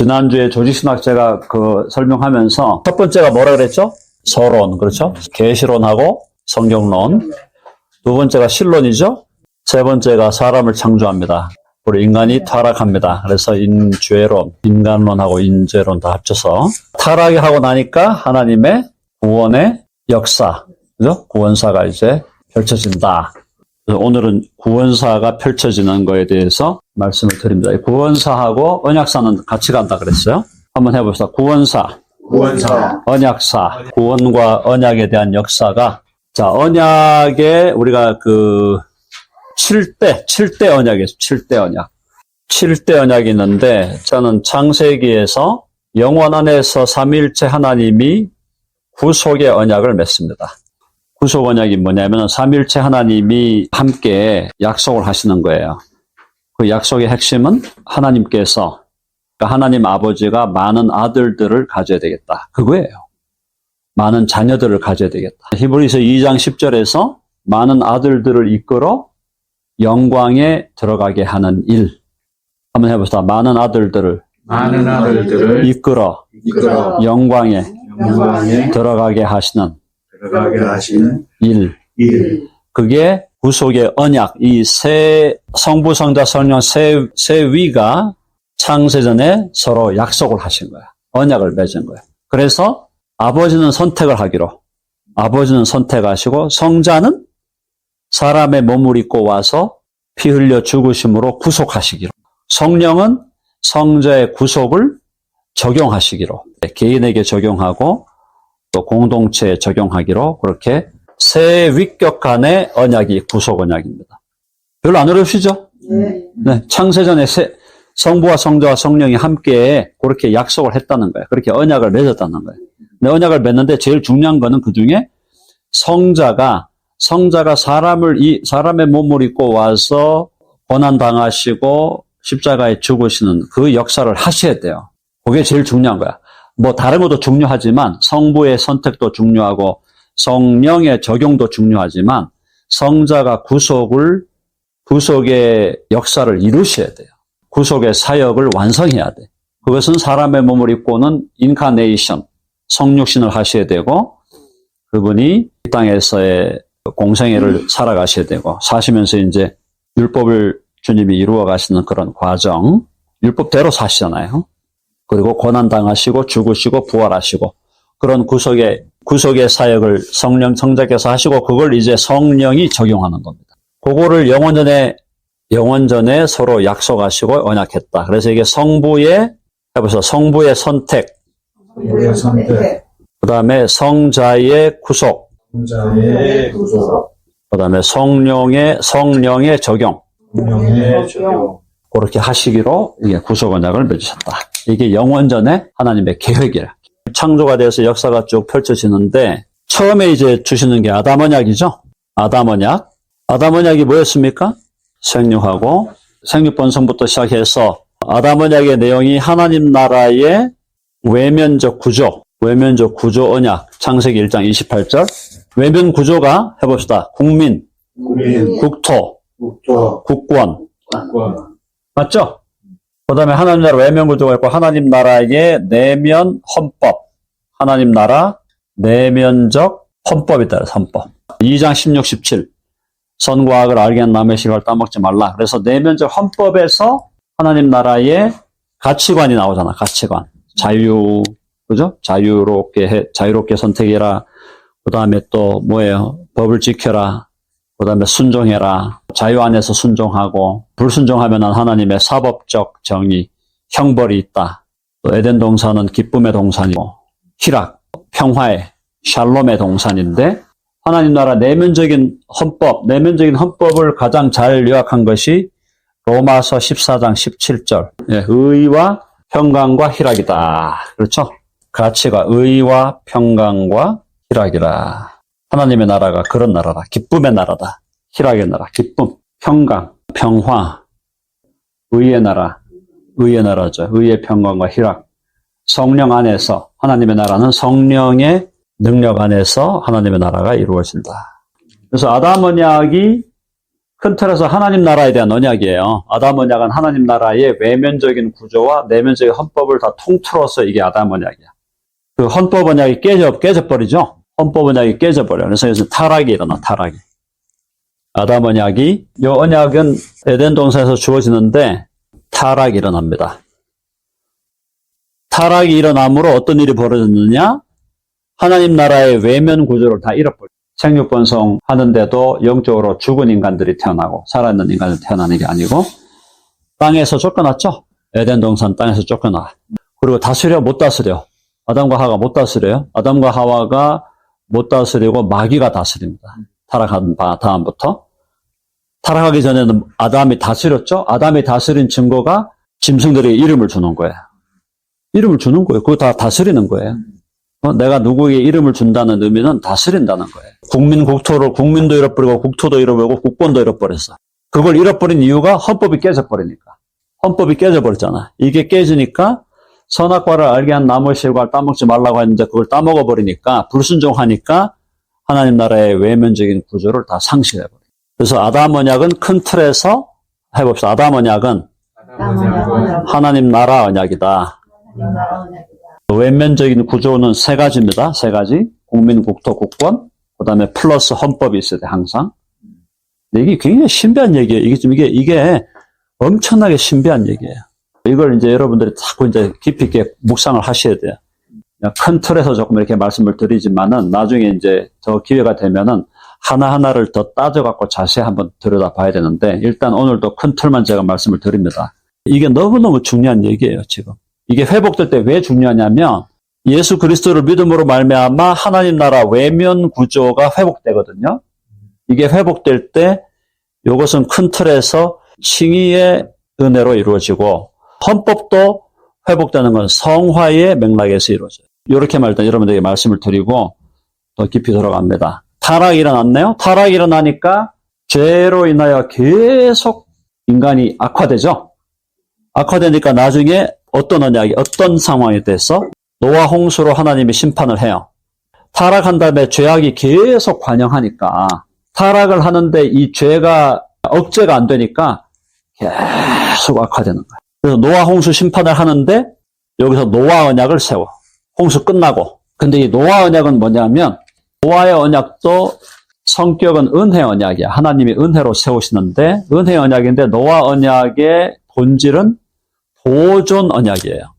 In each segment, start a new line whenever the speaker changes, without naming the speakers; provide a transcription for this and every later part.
지난주에 조직신학제가 설명하면서 첫 번째가 뭐라 그랬죠? 서론, 그렇죠? 계시론하고 성경론. 두 번째가 신론이죠? 세 번째가 사람을 창조합니다. 우리 인간이 타락합니다. 그래서 인죄론, 인간론하고 인죄론 다 합쳐서 타락이 하고 나니까 하나님의 구원의 역사, 그죠? 구원사가 이제 펼쳐진다. 오늘은 구원사가 펼쳐지는 거에 대해서 말씀을 드립니다. 구원사하고 언약사는 같이 간다 그랬어요. 한번 해봅시다. 구원사, 언약사, 구원과 언약에 대한 역사가, 자, 언약에 우리가 7대 언약이에요. 7대 언약. 7대 언약이 있는데, 저는 창세기에서 영원 안에서 삼위일체 하나님이 구속의 언약을 맺습니다. 구속 언약이 뭐냐면 삼위일체 하나님이 함께 약속을 하시는 거예요. 그 약속의 핵심은 하나님께서, 그러니까 하나님 아버지가 많은 아들들을 가져야 되겠다. 그거예요. 많은 자녀들을 가져야 되겠다. 히브리서 2장 10절에서 많은 아들들을 이끌어 영광에 들어가게 하는 일. 한번 해봅시다. 많은 아들들을 이끌어 영광에 들어가게 하시는 일. 그게 구속의 언약. 이 성부, 성자, 성령 세 위가 창세전에 서로 약속을 하신 거야. 언약을 맺은 거야. 그래서 아버지는 선택을 하기로. 아버지는 선택하시고 성자는 사람의 몸을 입고 와서 피 흘려 죽으심으로 구속하시기로. 성령은 성자의 구속을 적용하시기로. 개인에게 적용하고 또 공동체에 적용하기로 그렇게 세 위격 간의 언약이 구속 언약입니다. 별로 안 어렵시죠? 네. 창세전에 성부와 성자와 성령이 함께 그렇게 약속을 했다는 거예요. 그렇게 언약을 맺었다는 거예요. 근데 언약을 맺는데 제일 중요한 거는 그 중에 성자가 사람의 몸을 입고 와서 고난당하시고 십자가에 죽으시는 그 역사를 하셔야 돼요. 그게 제일 중요한 거야. 뭐 다른 것도 중요하지만 성부의 선택도 중요하고 성령의 적용도 중요하지만 성자가 구속의 역사를 이루셔야 돼요. 구속의 사역을 완성해야 돼. 그것은 사람의 몸을 입고는 인카네이션, 성육신을 하셔야 되고 그분이 이 땅에서의 공생애를 살아가셔야 되고 사시면서 이제 율법을 주님이 이루어 가시는 그런 과정, 율법대로 사시잖아요. 그리고 고난당하시고 죽으시고 부활하시고 그런 구속의 사역을 성자께서 하시고 그걸 이제 성령이 적용하는 겁니다. 그거를 영원전에 서로 약속하시고 언약했다. 그래서 이게 성부의 선택, 그 다음에 성자의 구속, 그 다음에 성령의 적용. 그렇게 하시기로 이게 구속 언약을 맺으셨다. 이게 영원전에 하나님의 계획이라. 창조가 돼서 역사가 쭉 펼쳐지는데 처음에 이제 주시는 게 아담 언약이죠. 아담 언약이 뭐였습니까? 생육하고 생육 번성부터 시작해서 아담 언약의 내용이 하나님 나라의 외면적 구조 언약. 창세기 1장 28절. 외면 구조가 해봅시다. 국민, 국토, 국권. 맞죠? 그 다음에 하나님 나라 외면 구조가 있고 하나님 나라의 내면 헌법. 하나님 나라 내면적 헌법이 따라 헌법. 2장 16, 17. 선과 악을 알게 한 남의 실과를 따먹지 말라. 그래서 내면적 헌법에서 하나님 나라의 가치관이 나오잖아. 가치관. 자유, 그죠? 자유롭게 선택해라. 그 다음에 또 뭐예요? 법을 지켜라. 그 다음에 순종해라. 자유 안에서 순종하고 불순종하면 하나님의 사법적 정의, 형벌이 있다. 또 에덴 동산은 기쁨의 동산이고 희락, 평화의 샬롬의 동산인데 하나님 나라 내면적인 헌법을 가장 잘 요약한 것이 로마서 14장 17절. 예, 의와 평강과 희락이다. 그렇죠? 가치가 의와 평강과 희락이라. 하나님의 나라가 그런 나라다. 기쁨의 나라다. 희락의 나라. 기쁨, 평강, 평화, 의의 나라죠. 의의 평강과 희락. 성령 안에서 하나님의 나라는 성령의 능력 안에서 하나님의 나라가 이루어진다. 그래서 아담 언약이 큰 틀에서 하나님 나라에 대한 언약이에요. 아담 언약은 하나님 나라의 외면적인 구조와 내면적인 헌법을 다 통틀어서 이게 아담 언약이야. 그 헌법 언약이 깨져버리죠? 헌법 언약이 깨져버려요. 그래서 여기서 타락이 일어나, 타락이. 아담 언약이, 이 언약은 에덴 동산에서 주어지는데 타락이 일어납니다. 타락이 일어남으로 어떤 일이 벌어졌느냐? 하나님 나라의 외면 구조를 다 잃어버려요. 생육번성 하는데도 영적으로 죽은 인간들이 태어나고 살아있는 인간들이 태어나는 게 아니고 땅에서 쫓겨났죠? 에덴 동산 땅에서 쫓겨나. 그리고 다스려? 못 다스려. 아담과 하와가 못 다스려요. 아담과 하와가 못 다스리고 마귀가 다스립니다. 타락한 다음부터. 타락하기 전에는 아담이 다스렸죠? 아담이 다스린 증거가 짐승들에게 이름을 주는 거예요. 이름을 주는 거예요. 그거 다 다스리는 거예요. 내가 누구에게 이름을 준다는 의미는 다스린다는 거예요. 국민도 잃어버리고 국토도 잃어버리고 국권도 잃어버렸어. 그걸 잃어버린 이유가 헌법이 깨져버리니까. 헌법이 깨져버렸잖아. 이게 깨지니까 선악과를 알게 한 나무 실과를 따먹지 말라고 했는데 그걸 따먹어버리니까 불순종하니까 하나님 나라의 외면적인 구조를 다 상실해버려요. 그래서 아담 언약은 큰 틀에서 해봅시다. 아담 언약은 하나님 나라 언약이다. 외면적인 구조는 세 가지입니다. 세 가지. 국민, 국토, 국권. 그 다음에 플러스 헌법이 있어야 돼, 항상. 이게 굉장히 신비한 얘기예요. 이게 엄청나게 신비한 얘기예요. 이걸 이제 여러분들이 자꾸 이제 깊이 있게 묵상을 하셔야 돼요. 큰 틀에서 조금 이렇게 말씀을 드리지만은 나중에 이제 더 기회가 되면은 하나하나를 더 따져갖고 자세히 한번 들여다 봐야 되는데 일단 오늘도 큰 틀만 제가 말씀을 드립니다. 이게 너무너무 중요한 얘기예요, 지금. 이게 회복될 때 왜 중요하냐면 예수 그리스도를 믿음으로 말미암아 하나님 나라 외면 구조가 회복되거든요. 이게 회복될 때 이것은 큰 틀에서 칭의의 은혜로 이루어지고 헌법도 회복되는 건 성화의 맥락에서 이루어져요. 이렇게 일단 여러분들에게 말씀을 드리고 더 깊이 들어갑니다. 타락이 일어났네요. 타락이 일어나니까 죄로 인하여 계속 인간이 악화되죠. 악화되니까 나중에 어떤 언약이, 어떤 상황에 대해서 노아 홍수로 하나님이 심판을 해요. 타락한 다음에 죄악이 계속 관영하니까 타락을 하는데 이 죄가 억제가 안 되니까 계속 악화되는 거예요. 그래서 노아 홍수 심판을 하는데 여기서 노아 언약을 세워. 홍수 끝나고. 근데 이 노아 언약은 뭐냐면 노아의 언약도 성격은 은혜 언약이야. 하나님이 은혜로 세우시는데 은혜 언약인데 노아 언약의 본질은 보존 언약이에요.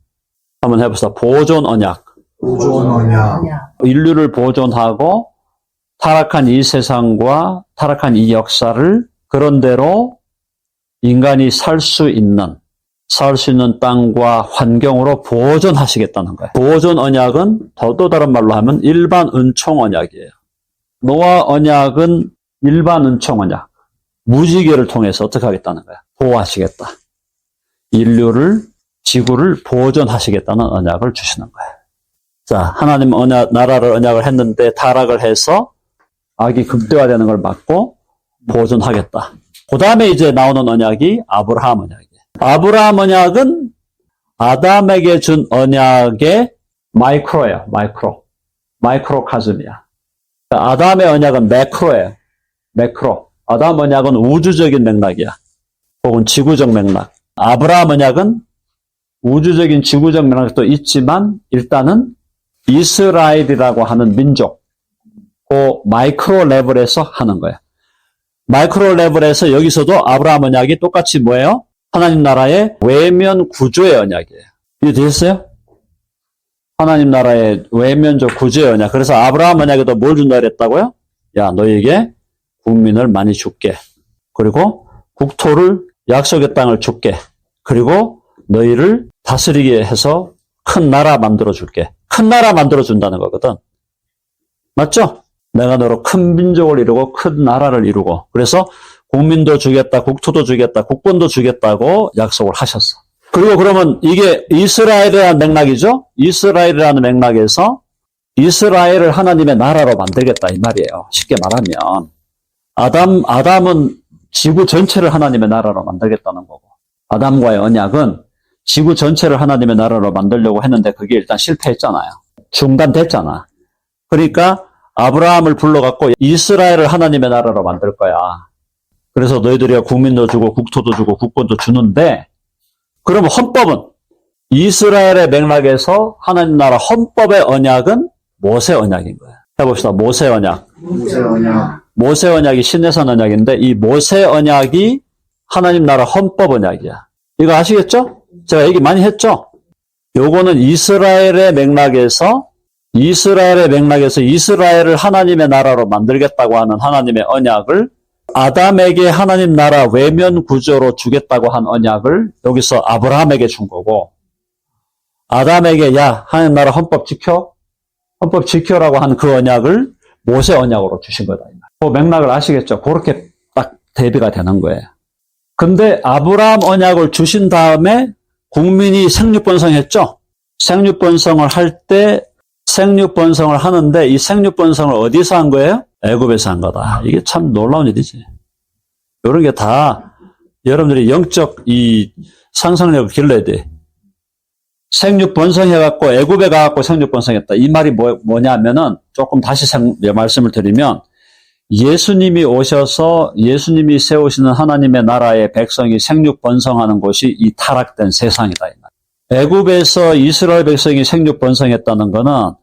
한번 해봅시다. 보존 언약.
보존 언약.
인류를 보존하고 타락한 이 세상과 타락한 이 역사를 그런대로 인간이 살 수 있는 땅과 환경으로 보존하시겠다는 거예요. 보존 언약은 또 다른 말로 하면 일반 은총 언약이에요. 노아 언약은 일반 은총 언약. 무지개를 통해서 어떻게 하겠다는 거야? 보호하시겠다. 인류를, 지구를 보존하시겠다는 언약을 주시는 거예요. 자, 하나님 나라를 언약을 했는데 타락을 해서 악이 극대화되는 걸 막고 보존하겠다. 그 다음에 이제 나오는 언약이 아브라함 언약이에요. 아브라함 언약은 아담에게 준 언약의 마이크로예요. 마이크로카즘이야. 아담의 언약은 매크로예요. 매크로. 아담 언약은 우주적인 맥락이야. 혹은 지구적 맥락. 아브라함 언약은 우주적인 지구적 맥락도 있지만 일단은 이스라엘이라고 하는 민족, 그 마이크로 레벨에서 하는 거예요. 마이크로 레벨에서 여기서도 아브라함 언약이 똑같이 뭐예요? 하나님 나라의 외면 구조의 언약이에요. 이해되셨어요? 하나님 나라의 외면적 구조의 언약. 그래서 아브라함 언약에도 뭘 준다 그랬다고요? 야, 너에게 국민을 많이 줄게. 그리고 국토를 약속의 땅을 줄게. 그리고 너희를 다스리게 해서 큰 나라 만들어줄게. 큰 나라 만들어준다는 거거든. 맞죠? 내가 너로 큰 민족을 이루고 큰 나라를 이루고 그래서 국민도 주겠다, 국토도 주겠다, 국권도 주겠다고 약속을 하셨어. 그리고 그러면 이게 이스라엘이라는 맥락이죠? 이스라엘이라는 맥락에서 이스라엘을 하나님의 나라로 만들겠다 이 말이에요. 쉽게 말하면 아담은 지구 전체를 하나님의 나라로 만들겠다는 거고 아담과의 언약은 지구 전체를 하나님의 나라로 만들려고 했는데 그게 일단 실패했잖아요. 중단됐잖아. 그러니까 아브라함을 불러갖고 이스라엘을 하나님의 나라로 만들 거야. 그래서 너희들이 국민도 주고 국토도 주고 국권도 주는데, 그러면 헌법은 이스라엘의 맥락에서 하나님 나라 헌법의 언약은 모세 언약인 거예요. 해봅시다. 모세 언약. 모세 언약이 신해산 언약인데 이 모세 언약이 하나님 나라 헌법 언약이야. 이거 아시겠죠? 제가 얘기 많이 했죠? 요거는 이스라엘의 맥락에서 이스라엘을 하나님의 나라로 만들겠다고 하는 하나님의 언약을 아담에게 하나님 나라 외면 구조로 주겠다고 한 언약을 여기서 아브라함에게 준 거고, 아담에게 야 하나님 나라 헌법 지켜라고 한 그 언약을 모세 언약으로 주신 거다. 그 맥락을 아시겠죠? 그렇게 딱 대비가 되는 거예요. 근데 아브라함 언약을 주신 다음에 국민이 생육번성했죠? 생육번성을 하는데 이 생육번성을 어디서 한 거예요? 애굽에서 한 거다. 이게 참 놀라운 일이지. 이런 게 다 여러분들이 영적 이 상상력을 길러야 돼. 생육번성해갖고 애굽에 가갖고 생육번성했다. 이 말이 뭐냐면은 조금 다시 말씀을 드리면 예수님이 오셔서 예수님이 세우시는 하나님의 나라의 백성이 생육번성하는 곳이 이 타락된 세상이다. 애굽에서 이스라엘 백성이 생육번성했다는 거는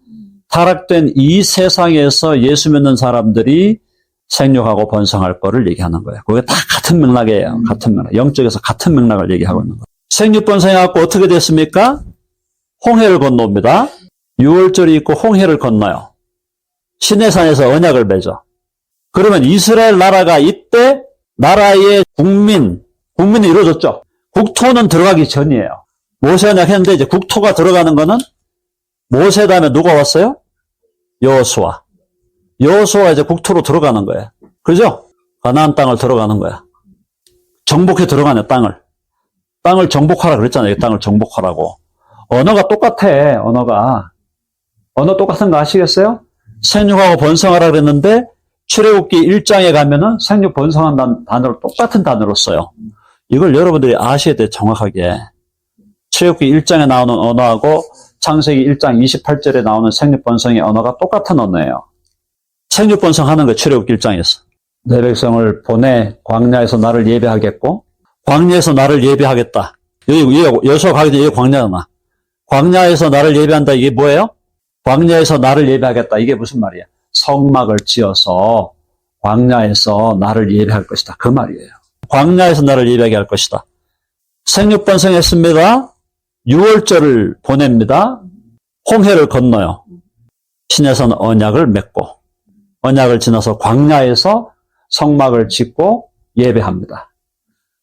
타락된 이 세상에서 예수 믿는 사람들이 생육하고 번성할 거를 얘기하는 거예요. 그게 다 같은 맥락이에요. 같은 맥락. 영적에서 같은 맥락을 얘기하고 있는 거예요. 생육번성해갖고 어떻게 됐습니까? 홍해를 건너옵니다. 6월절이 있고 홍해를 건너요. 시내산에서 언약을 맺어. 그러면 이스라엘 나라가 이때 나라의 국민이 이루어졌죠. 국토는 들어가기 전이에요. 모세 언약 했는데 이제 국토가 들어가는 거는 모세 다음에 누가 왔어요? 여호수아. 여호수아가 이제 국토로 들어가는 거예요. 그죠? 가나안 땅을 들어가는 거야. 정복해 들어가네, 땅을. 땅을 정복하라 그랬잖아요. 땅을 정복하라고. 언어가 똑같아, 언어가. 언어 똑같은 거 아시겠어요? 생육하고 번성하라 그랬는데 출애굽기 1장에 가면은 생육 번성한다는 단어를 똑같은 단어로 써요. 이걸 여러분들이 아셔야 돼, 정확하게. 출애굽기 1장에 나오는 언어하고 창세기 1장 28절에 나오는 생육 번성의 언어가 똑같은 언어예요. 생육 번성하는 거 출애굽기 1장에서. 내 백성을 보내 광야에서 나를 예배하겠고, 광야에서 나를 예배하겠다. 여기 여수와 가기 전에 여기 광야잖아. 광야에서 나를 예배한다. 이게 뭐예요? 광야에서 나를 예배하겠다. 이게 무슨 말이야? 성막을 지어서 광야에서 나를 예배할 것이다. 그 말이에요. 광야에서 나를 예배하게 할 것이다. 생육번성했습니다. 6월절을 보냅니다. 홍해를 건너요. 시내산 언약을 맺고 언약을 지나서 광야에서 성막을 짓고 예배합니다.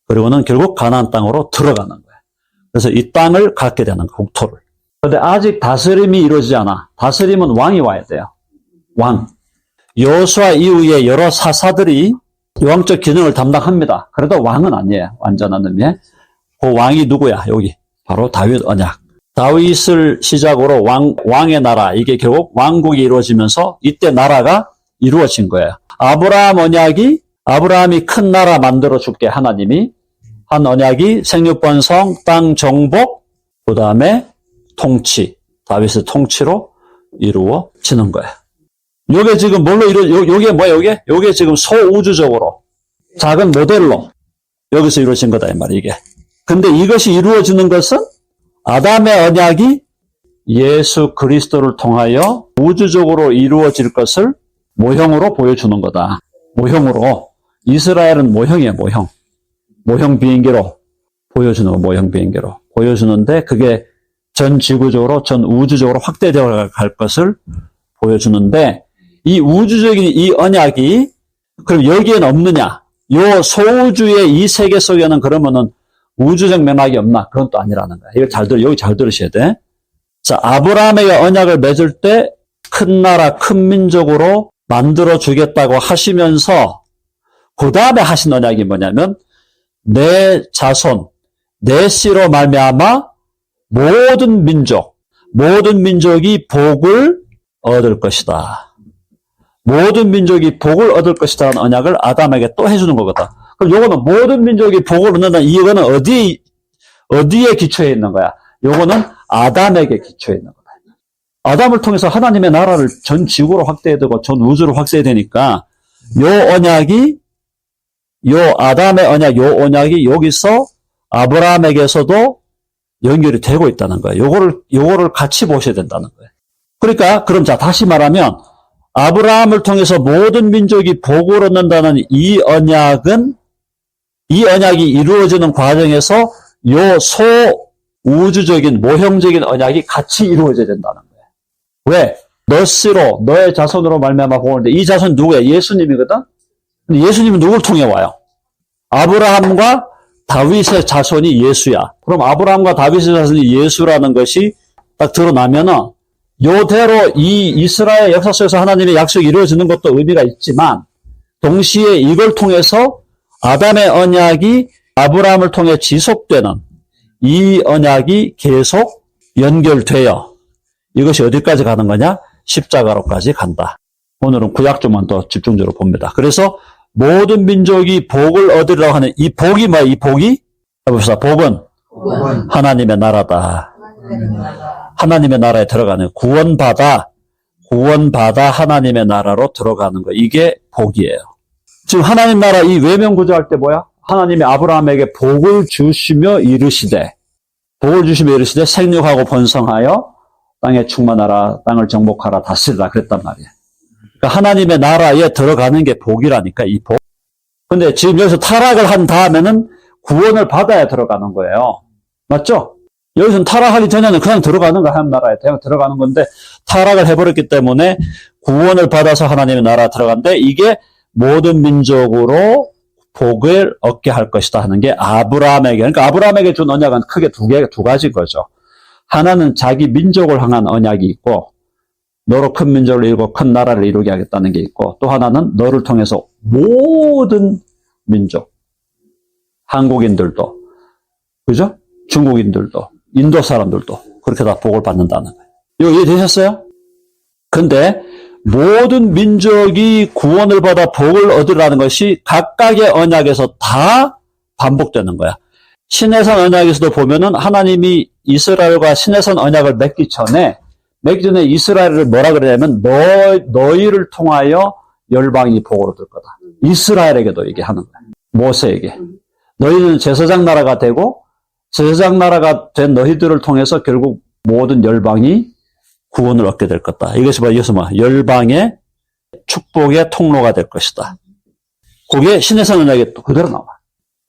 그리고는 결국 가나안 땅으로 들어가는 거예요. 그래서 이 땅을 갖게 되는 거예요. 국토를. 그런데 아직 다스림이 이루어지지 않아. 다스림은 왕이 와야 돼요. 왕. 여호수아 이후에 여러 사사들이 왕적 기능을 담당합니다. 그래도 왕은 아니에요. 완전한 의미의. 그 왕이 누구야? 여기. 바로 다윗 언약. 다윗을 시작으로 왕의 나라, 이게 결국 왕국이 이루어지면서 이때 나라가 이루어진 거예요. 아브라함 언약이, 아브라함이 큰 나라 만들어 줄게 하나님이 한 언약이 생육번성, 땅 정복, 그 다음에 통치, 다윗의 통치로 이루어지는 거예요. 요게 지금 뭘로 요게 뭐야, 요게 지금 소우주적으로, 작은 모델로 여기서 이루어진 거다, 이 말이야, 이게. 근데 이것이 이루어지는 것은 아담의 언약이 예수 그리스도를 통하여 우주적으로 이루어질 것을 모형으로 보여주는 거다. 모형으로. 이스라엘은 모형이에요, 모형. 모형 비행기로 보여주는 거, 모형 비행기로. 보여주는데 그게 전 지구적으로, 전 우주적으로 확대되어 갈 것을 보여주는데 이 우주적인 이 언약이 그럼 여기에는 없느냐? 요 소우주의 이 세계 속에는 그러면은 우주적 맥락이 없나? 그건 또 아니라는 거야. 여기 잘 들으셔야 돼. 자, 아브라함에게 언약을 맺을 때 큰 나라, 큰 민족으로 만들어 주겠다고 하시면서 그 다음에 하신 언약이 뭐냐면 내 자손, 내 씨로 말미암아 모든 민족이 복을 얻을 것이다. 모든 민족이 복을 얻을 것이다라는 언약을 아담에게 또 해주는 거거든. 그럼 요거는 모든 민족이 복을 얻는다. 이거는 어디에 기초해 있는 거야? 요거는 아담에게 기초해 있는 거다. 아담을 통해서 하나님의 나라를 전 지구로 확대되고 전 우주로 확대되니까 요 언약이 요 아담의 언약, 요 언약이 여기서 아브라함에게서도 연결이 되고 있다는 거예요. 요거를 같이 보셔야 된다는 거예요. 그러니까, 그럼 자, 다시 말하면, 아브라함을 통해서 모든 민족이 복을 얻는다는 이 언약이 이루어지는 과정에서 요 소우주적인, 모형적인 언약이 같이 이루어져야 된다는 거예요. 왜? 너씨로, 너의 자손으로 말미암아 복을 얻는데, 이 자손이 누구야? 예수님이거든? 근데 예수님은 누굴 통해 와요? 아브라함과 다윗의 자손이 예수야. 그럼 아브라함과 다윗의 자손이 예수라는 것이 딱 드러나면은 요대로 이 이스라엘 역사 속에서 하나님의 약속이 이루어지는 것도 의미가 있지만 동시에 이걸 통해서 아담의 언약이 아브라함을 통해 지속되는 이 언약이 계속 연결되어 이것이 어디까지 가는 거냐? 십자가로까지 간다. 오늘은 구약 쪽만 더 집중적으로 봅니다. 그래서 모든 민족이 복을 얻으려고 하는 이 복이 뭐야? 이 복이? 해봅시다. 복은 하나님의 나라다. 하나님의 나라에 들어가는 구원받아 하나님의 나라로 들어가는 거. 이게 복이에요. 지금 하나님 나라 이 외면 구조할 때 뭐야? 하나님이 아브라함에게 복을 주시며 이르시되 생육하고 번성하여 땅에 충만하라, 땅을 정복하라, 다스리라 그랬단 말이에요. 그러니까 하나님의 나라에 들어가는 게 복이라니까, 이 복. 근데 지금 여기서 타락을 한 다음에는 구원을 받아야 들어가는 거예요. 맞죠? 여기서는 타락하기 전에는 그냥 들어가는 거, 하나님 나라에 그냥 들어가는 건데, 타락을 해버렸기 때문에 구원을 받아서 하나님의 나라에 들어간데, 이게 모든 민족으로 복을 얻게 할 것이다 하는 게 아브라함에게, 그러니까 아브라함에게 준 언약은 크게 두 가지 거죠. 하나는 자기 민족을 향한 언약이 있고, 너로 큰 민족을 이루고 큰 나라를 이루게 하겠다는 게 있고, 또 하나는 너를 통해서 모든 민족, 한국인들도, 그죠? 중국인들도, 인도 사람들도 그렇게 다 복을 받는다는 거예요. 이거 이해되셨어요? 근데 모든 민족이 구원을 받아 복을 얻으라는 것이 각각의 언약에서 다 반복되는 거야. 시내산 언약에서도 보면은 하나님이 이스라엘과 시내산 언약을 맺기 전에 이스라엘을 뭐라 그러냐면 너희를 통하여 열방이 복을 얻을 거다. 이스라엘에게도 얘기하는 거야. 모세에게. 너희는 제사장 나라가 되고 제사장 나라가 된 너희들을 통해서 결국 모든 열방이 구원을 얻게 될 거다. 이것이 열방의 축복의 통로가 될 것이다. 그게 신해산 언약에 또 그대로 나와.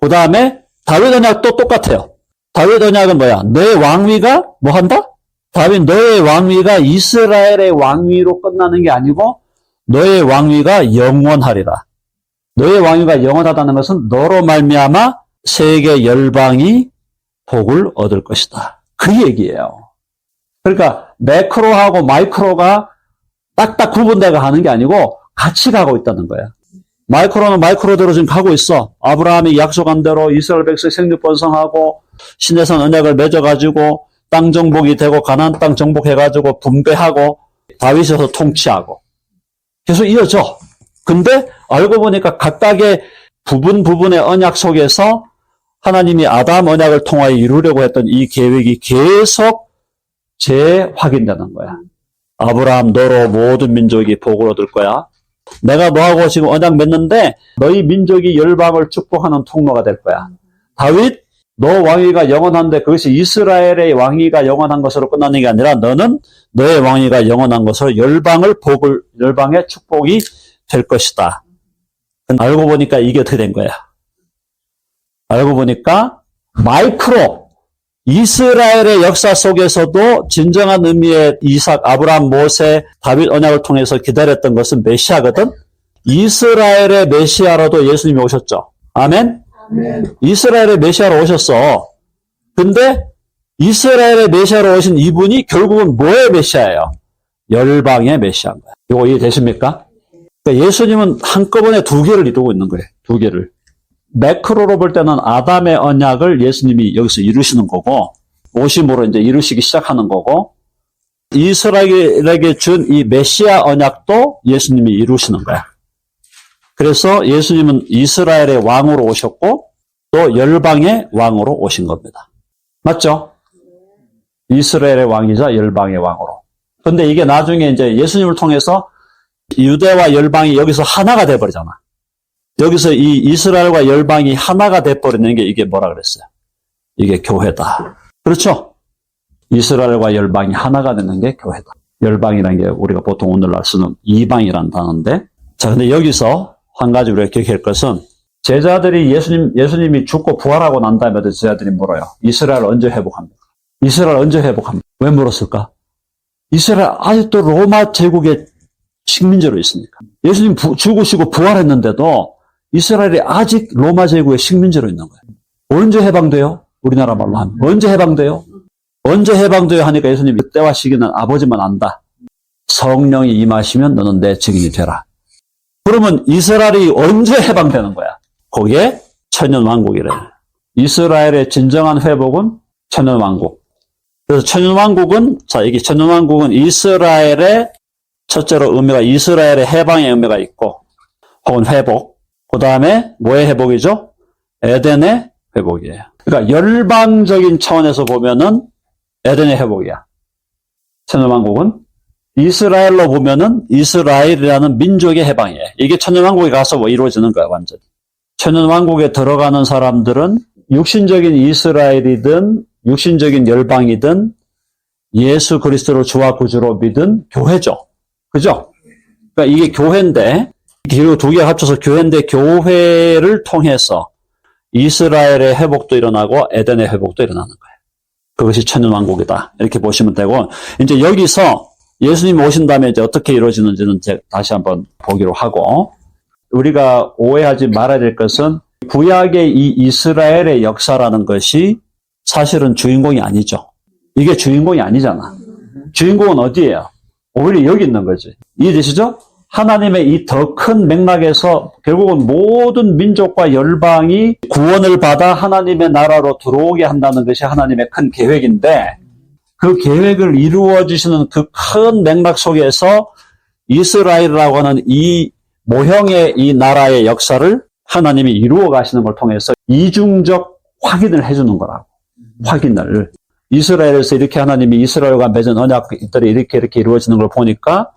그 다음에 다윗 언약도 똑같아요. 다윗 언약은 뭐야? 너의 왕위가 뭐 한다? 다윗 너의 왕위가 이스라엘의 왕위로 끝나는 게 아니고 너의 왕위가 영원하리라. 너의 왕위가 영원하다는 것은 너로 말미암아 세계 열방이 복을 얻을 것이다. 그 얘기예요. 그러니까 매크로하고 마이크로가 딱딱 구분돼가 하는 게 아니고 같이 가고 있다는 거야. 마이크로는 마이크로대로 지금 가고 있어. 아브라함이 약속한 대로 이스라엘 백성 생육 번성하고 시내산 언약을 맺어가지고 땅 정복이 되고 가나안 땅 정복해가지고 분배하고 다윗에서 통치하고 계속 이어져. 근데 알고 보니까 각각의 부분의 언약 속에서 하나님이 아담 언약을 통하여 이루려고 했던 이 계획이 계속 재확인되는 거야. 아브라함 너로 모든 민족이 복을 얻을 거야. 내가 너하고 지금 언약 맺는데 너희 민족이 열방을 축복하는 통로가 될 거야. 다윗 너 왕위가 영원한데 그것이 이스라엘의 왕위가 영원한 것으로 끝나는 게 아니라 너는 너의 왕위가 영원한 것으로 열방의 축복이 될 것이다. 알고 보니까 이게 어떻게 된 거야? 알고 보니까 마이크로 이스라엘의 역사 속에서도 진정한 의미의 이삭, 아브라함, 모세, 다윗 언약을 통해서 기다렸던 것은 메시아거든. 이스라엘의 메시아로도 예수님이 오셨죠. 아멘? 아멘. 이스라엘의 메시아로 오셨어. 근데 이스라엘의 메시아로 오신 이분이 결국은 뭐의 메시아예요? 열방의 메시아인 거야. 이거 이해되십니까? 그러니까 예수님은 한꺼번에 두 개를 이루고 있는 거예요. 두 개를. 매크로로 볼 때는 아담의 언약을 예수님이 여기서 이루시는 거고, 오심으로 이제 이루시기 시작하는 거고, 이스라엘에게 준 이 메시아 언약도 예수님이 이루시는 거야. 그래서 예수님은 이스라엘의 왕으로 오셨고, 또 열방의 왕으로 오신 겁니다. 맞죠? 이스라엘의 왕이자 열방의 왕으로. 근데 이게 나중에 이제 예수님을 통해서 유대와 열방이 여기서 하나가 돼버리잖아. 여기서 이 이스라엘과 열방이 하나가 돼버리는 게 이게 뭐라 그랬어요? 이게 교회다. 그렇죠? 이스라엘과 열방이 하나가 되는 게 교회다. 열방이라는 게 우리가 보통 오늘날 쓰는 이방이라는 단어인데, 자, 근데 여기서 한 가지 우리가 기억할 것은 제자들이 예수님이 죽고 부활하고 난 다음에 제자들이 물어요. 이스라엘 언제 회복합니까? 이스라엘 언제 회복합니까? 왜 물었을까? 이스라엘 아직도 로마 제국의 식민지로 있으니까. 예수님 죽으시고 부활했는데도 이스라엘이 아직 로마 제국의 식민지로 있는 거예요. 언제 해방돼요? 우리나라 말로 하면. 언제 해방돼요? 언제 해방돼요? 하니까 예수님이 때와 시기는 아버지만 안다. 성령이 임하시면 너는 내 증인이 되라. 그러면 이스라엘이 언제 해방되는 거야? 그게 천년왕국이래. 이스라엘의 진정한 회복은 천년왕국. 그래서 천년왕국은, 자, 이게 천년왕국은 이스라엘의 첫째로 의미가 이스라엘의 해방의 의미가 있고, 혹은 회복. 그 다음에 뭐의 회복이죠? 에덴의 회복이에요. 그러니까 열방적인 차원에서 보면은 에덴의 회복이야. 천년왕국은 이스라엘로 보면은 이스라엘이라는 민족의 해방이에요. 이게 천년왕국에 가서 뭐 이루어지는 거야, 완전히. 천년왕국에 들어가는 사람들은 육신적인 이스라엘이든 육신적인 열방이든 예수 그리스도를 주와 구주로 믿은 교회죠. 그죠? 그러니까 이게 교회인데, 그리고 두 개가 합쳐서 교회인데, 교회를 통해서 이스라엘의 회복도 일어나고 에덴의 회복도 일어나는 거예요. 그것이 천년왕국이다. 이렇게 보시면 되고, 이제 여기서 예수님 오신 다음에 이제 어떻게 이루어지는지는 다시 한번 보기로 하고, 우리가 오해하지 말아야 될 것은 구약의 이 이스라엘의 역사라는 것이 사실은 주인공이 아니죠. 이게 주인공이 아니잖아. 주인공은 어디예요? 오히려 여기 있는 거지. 이해되시죠? 하나님의 이 더 큰 맥락에서 결국은 모든 민족과 열방이 구원을 받아 하나님의 나라로 들어오게 한다는 것이 하나님의 큰 계획인데, 그 계획을 이루어 주시는 그 큰 맥락 속에서 이스라엘이라고 하는 이 모형의 이 나라의 역사를 하나님이 이루어 가시는 걸 통해서 이중적 확인을 해주는 거라고. 확인을. 이스라엘에서 이렇게 하나님이 이스라엘과 맺은 언약들이 이렇게 이루어지는 걸 보니까,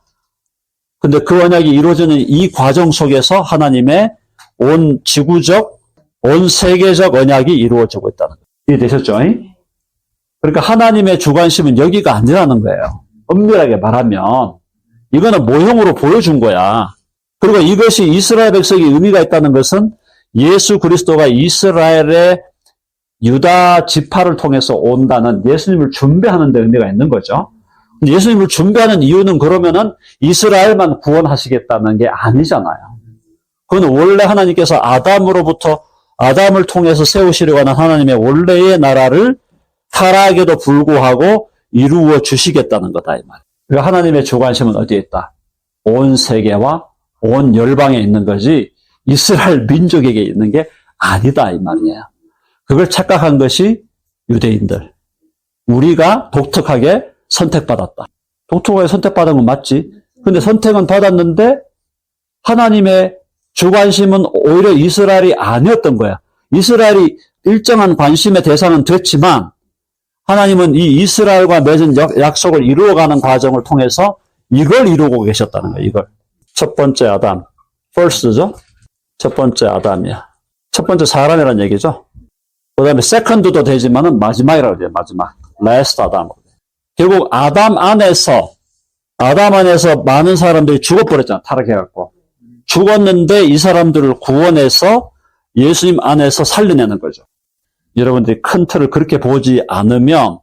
근데 그 언약이 이루어지는 이 과정 속에서 하나님의 온 지구적, 온 세계적 언약이 이루어지고 있다는 거예요. 이해되셨죠? 그러니까 하나님의 주관심은 여기가 아니라는 거예요. 엄밀하게 말하면. 이거는 모형으로 보여준 거야. 그리고 이것이 이스라엘 백성이 의미가 있다는 것은 예수 그리스도가 이스라엘의 유다 지파를 통해서 온다는 예수님을 준비하는 데 의미가 있는 거죠. 예수님을 준비하는 이유는 그러면은 이스라엘만 구원하시겠다는 게 아니잖아요. 그건 원래 하나님께서 아담을 통해서 세우시려고 하는 하나님의 원래의 나라를 타락에도 불구하고 이루어 주시겠다는 거다, 이 말. 그러니까 하나님의 주관심은 어디에 있다? 온 세계와 온 열방에 있는 거지 이스라엘 민족에게 있는 게 아니다, 이 말이에요. 그걸 착각한 것이 유대인들. 우리가 독특하게 선택받았다. 독특하게 선택받은 건 맞지. 근데 선택은 받았는데 하나님의 주관심은 오히려 이스라엘이 아니었던 거야. 이스라엘이 일정한 관심의 대상은 됐지만 하나님은 이 이스라엘과 맺은 약속을 이루어가는 과정을 통해서 이걸 이루고 계셨다는 거예요. 이걸. 첫 번째 아담. first죠. 첫 번째 아담이야. 첫 번째 사람이라는 얘기죠. 그 다음에 second도 되지만은 마지막이라고 해요. 마지막. last 아담. 결국 아담 안에서 많은 사람들이 죽어버렸잖아. 타락해갖고. 죽었는데 이 사람들을 구원해서 예수님 안에서 살려내는 거죠. 여러분들이 큰 틀을 그렇게 보지 않으면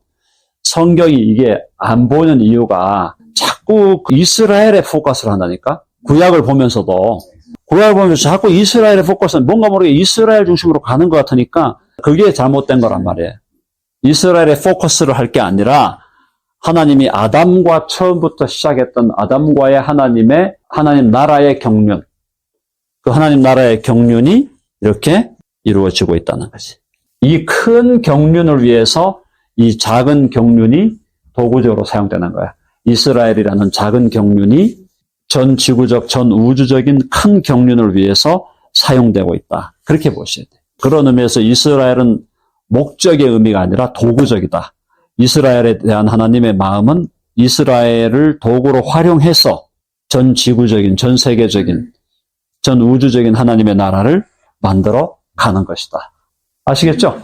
성경이 이게 안 보이는 이유가 자꾸 이스라엘에 포커스를 한다니까? 구약을 보면서도 자꾸 이스라엘에 포커스는 뭔가 모르게 이스라엘 중심으로 가는 것 같으니까 그게 잘못된 거란 말이에요. 이스라엘에 포커스를 할 게 아니라 하나님이 아담과 처음부터 시작했던 아담과의 하나님 나라의 경륜, 그 하나님 나라의 경륜이 이렇게 이루어지고 있다는 거지. 이 큰 경륜을 위해서 이 작은 경륜이 도구적으로 사용되는 거야. 이스라엘이라는 작은 경륜이 전 지구적, 전 우주적인 큰 경륜을 위해서 사용되고 있다. 그렇게 보셔야 돼. 그런 의미에서 이스라엘은 목적의 의미가 아니라 도구적이다. 이스라엘에 대한 하나님의 마음은 이스라엘을 도구로 활용해서 전 지구적인, 전 세계적인, 전 우주적인 하나님의 나라를 만들어 가는 것이다. 아시겠죠?